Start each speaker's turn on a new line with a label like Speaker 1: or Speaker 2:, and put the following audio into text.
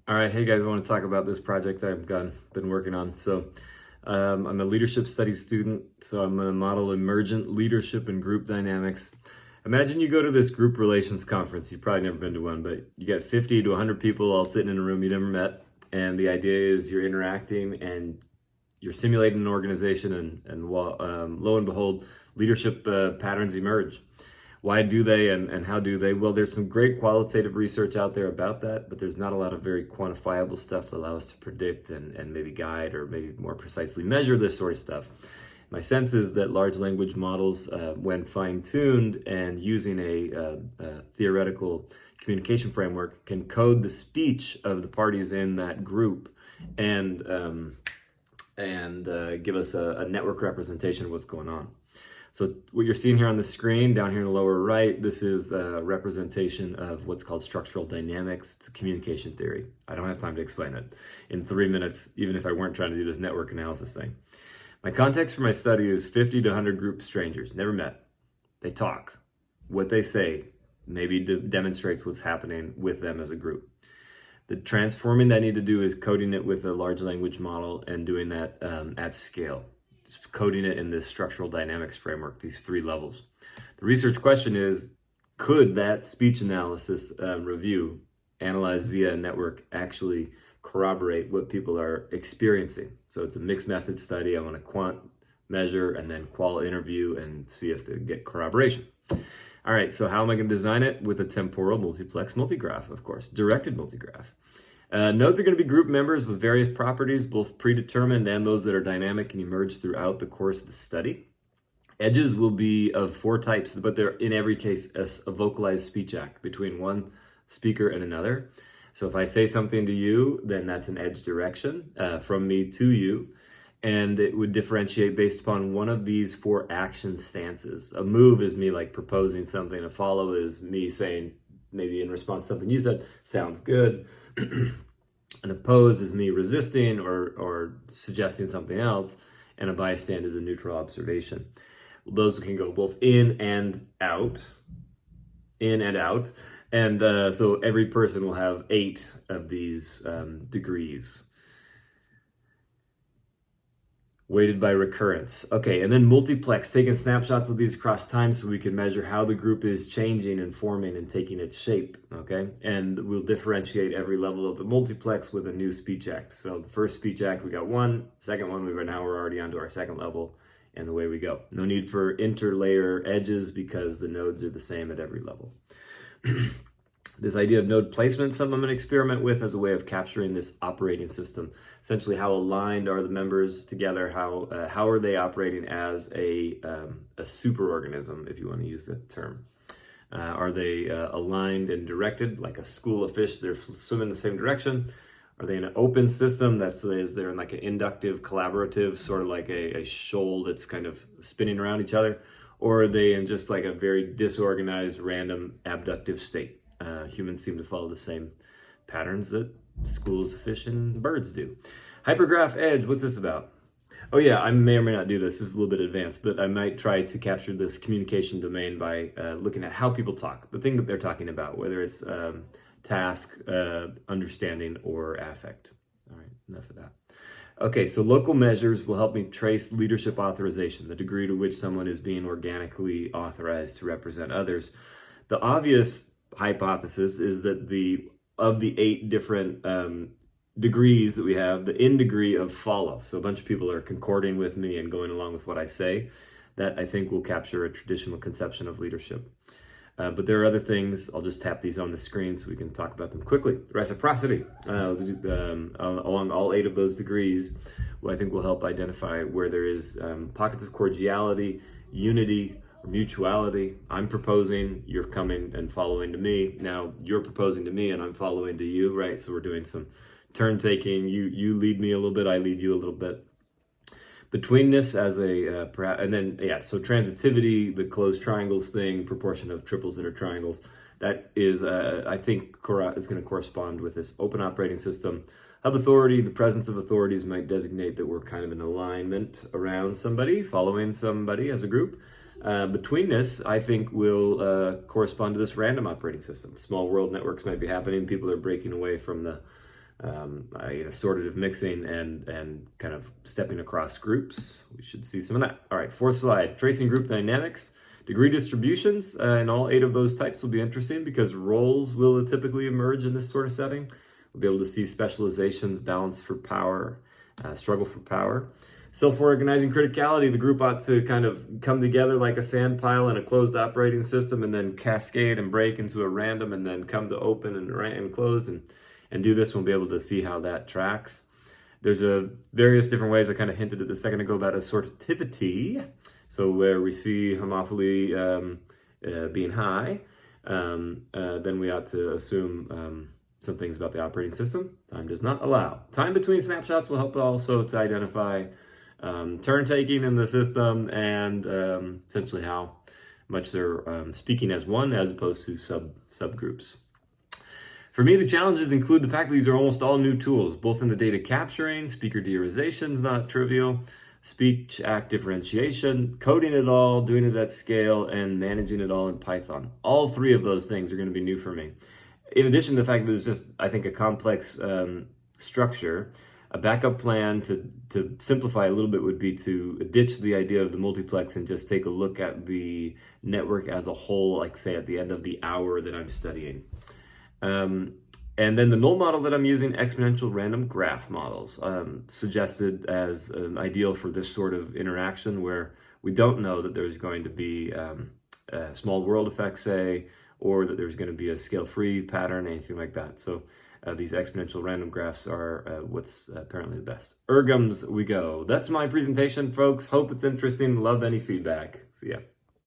Speaker 1: All right, hey guys, I want to talk about this project I've been working on. I'm a leadership studies student, so I'm going to model emergent leadership and group dynamics. Imagine you go to this group relations conference. You've probably never been to one, but you got 50 to 100 people all sitting in a room you never met. And the idea is you're interacting and you're simulating an organization, and lo and behold, leadership patterns emerge. Why do they and how do they? Well, there's some great qualitative research out there about that, but there's not a lot of very quantifiable stuff that allows us to predict and maybe guide or maybe more precisely measure this sort of stuff. My sense is that large language models, when fine-tuned and using a theoretical communication framework, can code the speech of the parties in that group and give us a network representation of what's going on. So what you're seeing here on the screen, down here in the lower right, this is a representation of what's called structural dynamics to communication theory. I don't have time to explain it in 3 minutes, even if I weren't trying to do this network analysis thing. My context for my study is 50 to 100 group strangers, never met. They talk. What they say maybe demonstrates what's happening with them as a group. The transforming that I need to do is coding it with a large language model and doing that at scale. Just coding it in this structural dynamics framework, these 3 levels. The research question is, could that speech analysis review, analyzed via a network, actually corroborate what people are experiencing? So it's a mixed method study. I want to quant measure and then qual interview and see if they get corroboration. All right, so how am I going to design it? With a temporal multiplex multigraph, of course, directed multigraph. Nodes are going to be group members with various properties, both predetermined and those that are dynamic and emerge throughout the course of the study. Edges will be of 4 types, but they're in every case a vocalized speech act between one speaker and another. So if I say something to you, then that's an edge direction from me to you. And it would differentiate based upon one of these 4 action stances. A move is me like proposing something. A follow is me saying, maybe in response to something you said, sounds good. An oppose is me resisting or suggesting something else. And a bystand is a neutral observation. Those can go both in and out. And so every person will have 8 of these degrees, weighted by recurrence. Okay, and then multiplex, taking snapshots of these across time so we can measure how the group is changing and forming and taking its shape, okay? And we'll differentiate every level of the multiplex with a new speech act. So the first speech act, we got 1. Second one, now we're already onto our second level, and away we go. No need for interlayer edges because the nodes are the same at every level. This idea of node placement, something I'm going to experiment with as a way of capturing this operating system. Essentially, how aligned are the members together? How are they operating as a superorganism, if you want to use that term? Are they aligned and directed like a school of fish? They're swimming in the same direction. Are they in an open system they're in like an inductive, collaborative, sort of like a shoal that's kind of spinning around each other? Or are they in just like a very disorganized, random, abductive state? Humans seem to follow the same patterns that schools of fish and birds do. Hypergraph edge, what's this about? Oh yeah, I may or may not do this. This is a little bit advanced, but I might try to capture this communication domain by looking at how people talk, the thing that they're talking about, whether it's task, understanding, or affect. All right, enough of that. Okay, so local measures will help me trace leadership authorization, the degree to which someone is being organically authorized to represent others. The obvious hypothesis is that of the 8 different degrees that we have, the in degree of follow. So a bunch of people are concording with me and going along with what I say. That I think will capture a traditional conception of leadership. But there are other things. I'll just tap these on the screen so we can talk about them quickly. Reciprocity, along all 8 of those degrees, I think will help identify where there is pockets of cordiality, unity, or mutuality. I'm proposing, you're coming and following to me. Now you're proposing to me and I'm following to you, right? So we're doing some turn taking. You lead me a little bit, I lead you a little bit. Betweenness as and then, so transitivity, the closed triangles thing, proportion of triples that are triangles, that is, I think, is going to correspond with this open operating system. Hub authority, the presence of authorities might designate that we're kind of in alignment around somebody, following somebody as a group. Betweenness, I think, will correspond to this random operating system. Small world networks might be happening. People are breaking away from assortative mixing and kind of stepping across groups. We should see some of that. All right, fourth slide, tracing group dynamics. Degree distributions in all 8 of those types will be interesting because roles will typically emerge in this sort of setting. We'll be able to see specializations, balance for power, struggle for power. Self-organizing criticality, the group ought to kind of come together like a sand pile in a closed operating system and then cascade and break into a random and then come to open and close and do this. We'll be able to see how that tracks. There's various different ways. I kind of hinted at this a second ago about assortativity. So where we see homophily being high, then we ought to assume some things about the operating system. Time does not allow. Time between snapshots will help also to identify turn taking in the system and essentially how much they're speaking as one as opposed to subgroups. For me, the challenges include the fact that these are almost all new tools, both in the data capturing, speaker deorization is not trivial, speech act differentiation, coding it all, doing it at scale, and managing it all in Python. All 3 of those things are going to be new for me. In addition to the fact that it's just, I think, a complex structure, a backup plan to simplify a little bit would be to ditch the idea of the multiplex and just take a look at the network as a whole, like say at the end of the hour that I'm studying. And then the null model that I'm using, exponential random graph models, suggested as ideal for this sort of interaction where we don't know that there's going to be a small world effect, say, or that there's going to be a scale-free pattern, anything like that. So these exponential random graphs are what's apparently the best. Ergums we go. That's my presentation, folks. Hope it's interesting. Love any feedback. See ya.